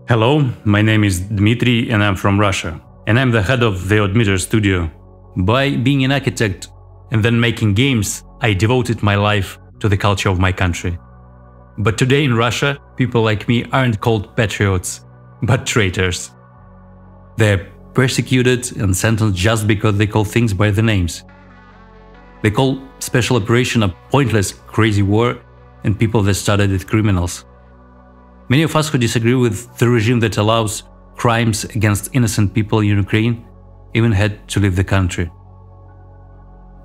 Hello, my name is Dmitry and I'm from Russia. And I'm the head of the Odmeter studio. By being an architect and then making games, I devoted my life to the culture of my country. But today in Russia, people like me aren't called patriots, but traitors. They're persecuted and sentenced just because they call things by the names. They call special operation a pointless, crazy war, and people that started it criminals. Many of us who disagree with the regime that allows crimes against innocent people in Ukraine even had to leave the country.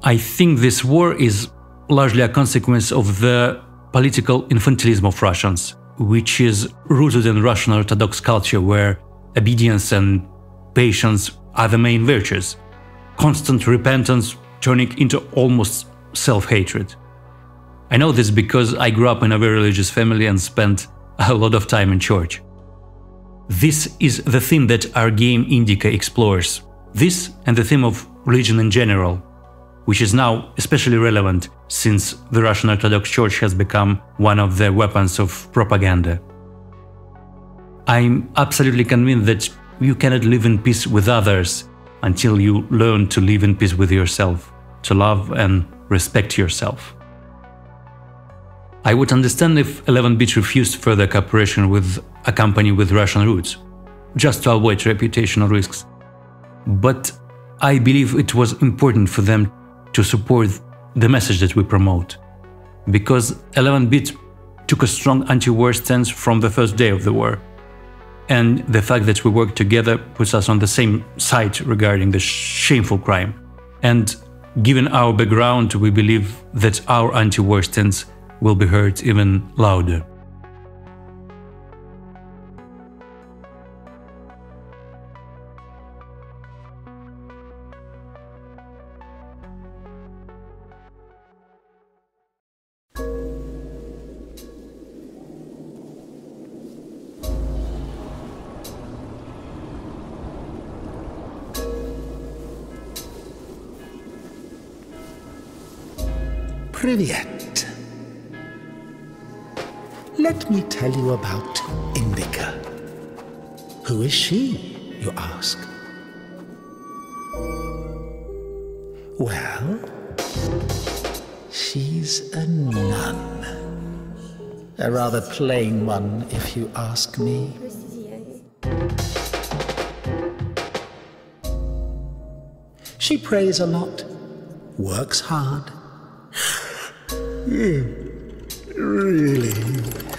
I think this war is largely a consequence of the political infantilism of Russians, which is rooted in Russian Orthodox culture where obedience and patience are the main virtues, constant repentance turning into almost self-hatred. I know this because I grew up in a very religious family and spent a lot of time in church. This is the theme that our game Indika explores. This and the theme of religion in general, which is now especially relevant since the Russian Orthodox Church has become one of the weapons of propaganda. I'm absolutely convinced that you cannot live in peace with others until you learn to live in peace with yourself, to love and respect yourself. I would understand if 11-bit refused further cooperation with a company with Russian roots, just to avoid reputational risks. But I believe it was important for them to support the message that we promote, because 11-bit took a strong anti-war stance from the first day of the war. And the fact that we work together puts us on the same side regarding the shameful crime. And given our background, we believe that our anti-war stance will be heard even louder. Привет. Let me tell you about Indika. Who is she, you ask? Well, she's a nun. A rather plain one, if you ask me. She prays a lot, works hard. Really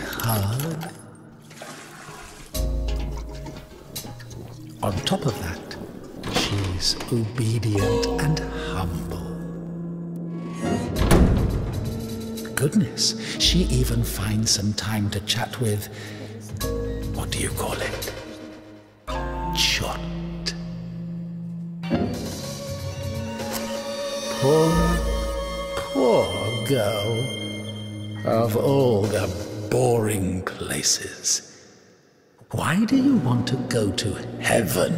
hard. On top of that, she's obedient and humble. Goodness, she even finds some time to chat with, what do you call it? Chot. Poor girl. Of all the boring places, why do you want to go to heaven?